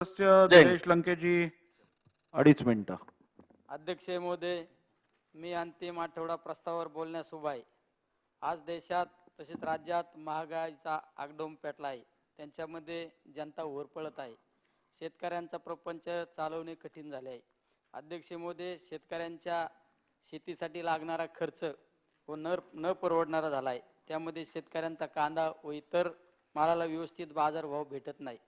सदस्य दिनेश लंकेजी 2.5 मिनिटं. अध्यक्ष महोदय, मी अंतिम आठवडा प्रस्तावावर बोलण्यास उभा आहे. आज देशात तसेच राज्यात महागाईचा आगडोंब पेटला आहे. त्यांच्यामध्ये जनता होरपळत आहे. शेतकऱ्यांचा प्रपंच चालवणे कठीण झाले आहे. अध्यक्ष महोदय, शेतकऱ्यांच्या शेतीसाठी लागणारा खर्च व न परवडणारा झाला आहे. त्यामध्ये शेतकऱ्यांचा कांदा व इतर मालाला व्यवस्थित बाजारभाव भेटत नाही.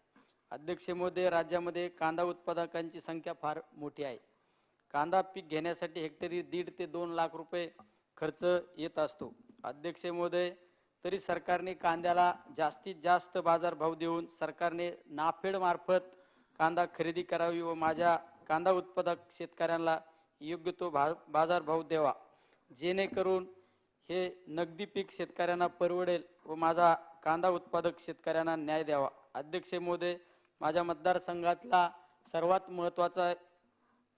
अध्यक्ष महोदय, राज्यामध्ये कांदा उत्पादकांची संख्या फार मोठी आहे. कांदा पीक घेण्यासाठी हेक्टरी 1.5 ते 2 लाख रुपये खर्च येत असतो. अध्यक्ष महोदय, तरी सरकारने कांद्याला जास्तीत जास्त बाजारभाव देऊन सरकारने नाफेड मार्फत कांदा खरेदी करावी व माझ्या कांदा उत्पादक शेतकऱ्यांना योग्य तो बाजारभाव द्यावा, जेणेकरून हे नगदी पीक शेतकऱ्यांना परवडेल व माझा कांदा उत्पादक शेतकऱ्यांना न्याय द्यावा. अध्यक्ष महोदय, माझ्या मतदारसंघातला सर्वात महत्त्वाचा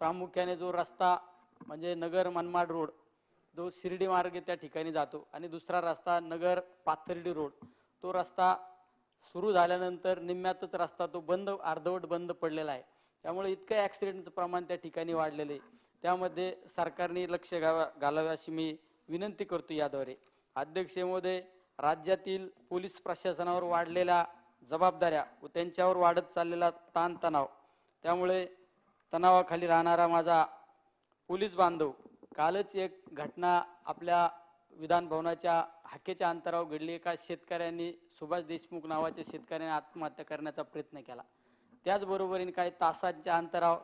प्रामुख्याने जो रस्ता म्हणजे नगर मनमाड रोड, जो शिर्डी मार्गे त्या ठिकाणी जातो, आणि दुसरा रस्ता नगर पाथर्डी रोड, तो रस्ता सुरू झाल्यानंतर निम्म्यातच रस्ता तो अर्धवट बंद पडलेला आहे. त्यामुळे इतकं ॲक्सिडेंटचं प्रमाण त्या ठिकाणी वाढलेलं आहे. त्यामध्ये सरकारने लक्ष घालावे अशी मी विनंती करतो याद्वारे. अध्यक्ष महोदय, राज्यातील पोलीस प्रशासनावर वाढलेल्या जबाबदाऱ्या व त्यांच्यावर वाढत चाललेला ताणतणाव, त्यामुळे तणावाखाली राहणारा माझा पोलीस बांधव, कालच एक घटना आपल्या विधानभवनाच्या हाकेच्या अंतरावर घडली. एका शेतकऱ्यांनी, सुभाष देशमुख नावाच्या शेतकऱ्याने आत्महत्या करण्याचा प्रयत्न केला. त्याचबरोबरीने काही तासांच्या अंतरावर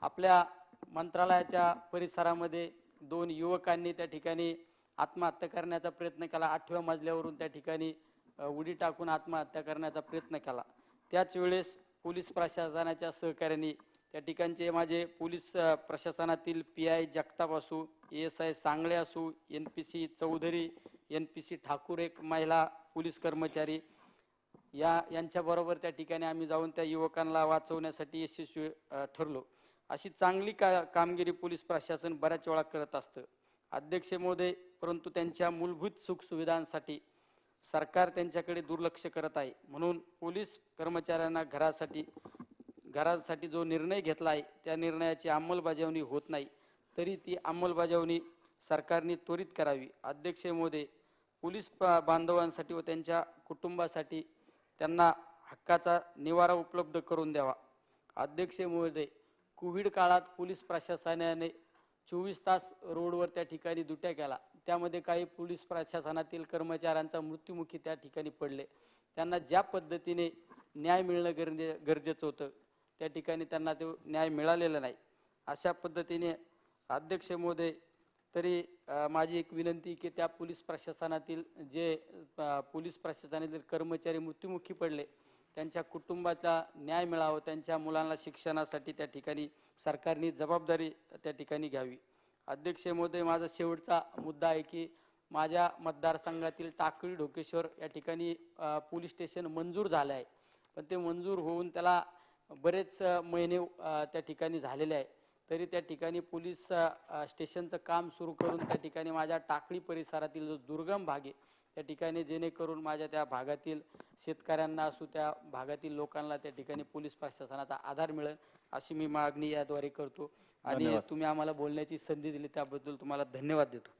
आपल्या मंत्रालयाच्या परिसरामध्ये 2 युवकांनी त्या ठिकाणी आत्महत्या करण्याचा प्रयत्न केला. 8व्या मजल्यावरून त्या ठिकाणी उडी टाकून आत्महत्या करण्याचा प्रयत्न केला. त्याच वेळेस पोलीस प्रशासनाच्या सहकार्याने त्या ठिकाणचे माझे पोलीस प्रशासनातील PI जगताप असू, ASI सांगळे असू, NPC चौधरी, NPC ठाकूर, एक महिला पोलीस कर्मचारी, यांच्याबरोबर त्या ठिकाणी आम्ही जाऊन त्या युवकांना वाचवण्यासाठी यशस्वी ठरलो. अशी चांगली कामगिरी पोलीस प्रशासन बऱ्याच वेळा करत असतं. अध्यक्ष महोदय, परंतु त्यांच्या मूलभूत सुखसुविधांसाठी सरकार त्यांच्याकडे दुर्लक्ष करत आहे. म्हणून पोलीस कर्मचाऱ्यांना घरासाठी जो निर्णय घेतला आहे त्या निर्णयाची अंमलबजावणी होत नाही, तरी ती अंमलबजावणी सरकारने त्वरित करावी. अध्यक्ष महोदय, पोलीस बांधवांसाठी व त्यांच्या कुटुंबासाठी त्यांना हक्काचा निवारा उपलब्ध करून द्यावा. अध्यक्ष महोदय, कोविड काळात पोलीस प्रशासनाने 24 तास रोडवर त्या ठिकाणी दुट्या केला. त्यामध्ये काही पोलीस प्रशासनातील कर्मचाऱ्यांचा मृत्युमुखी त्या ठिकाणी पडले. त्यांना ज्या पद्धतीने न्याय मिळणं गरजेचं होतं त्या ठिकाणी त्यांना तो न्याय मिळालेला नाही. अशा पद्धतीने अध्यक्ष महोदय, तरी माझी एक विनंती की त्या पोलीस प्रशासनातील पोलीस प्रशासनातील कर्मचारी मृत्युमुखी पडले त्यांच्या कुटुंबाचा न्याय मिळावा, त्यांच्या मुलांना शिक्षणासाठी त्या ठिकाणी सरकारने जबाबदारी त्या ठिकाणी घ्यावी. अध्यक्ष महोदय, माझा शेवटचा मुद्दा आहे की माझ्या मतदारसंघातील टाकळी ढोकेश्वर या ठिकाणी पोलीस स्टेशन मंजूर झालं आहे, पण ते मंजूर होऊन त्याला बरेच महिने त्या ठिकाणी झालेले आहे. तरी त्या ठिकाणी पोलीस स्टेशनचं काम सुरू करून त्या ठिकाणी माझ्या टाकळी परिसरातील जो दुर्गम भाग आहे त्या ठिकाणी, जेणेकरून माझ्या त्या भागातील शेतकऱ्यांना असू, त्या भागातील लोकांना त्या ठिकाणी पोलीस प्रशासनाचा आधार मिळेल अशी मी मागणी याद्वारे करतो. आणि तुम्ही आम्हाला बोलण्याची संधी दिली त्याबद्दल तुम्हाला धन्यवाद देतो.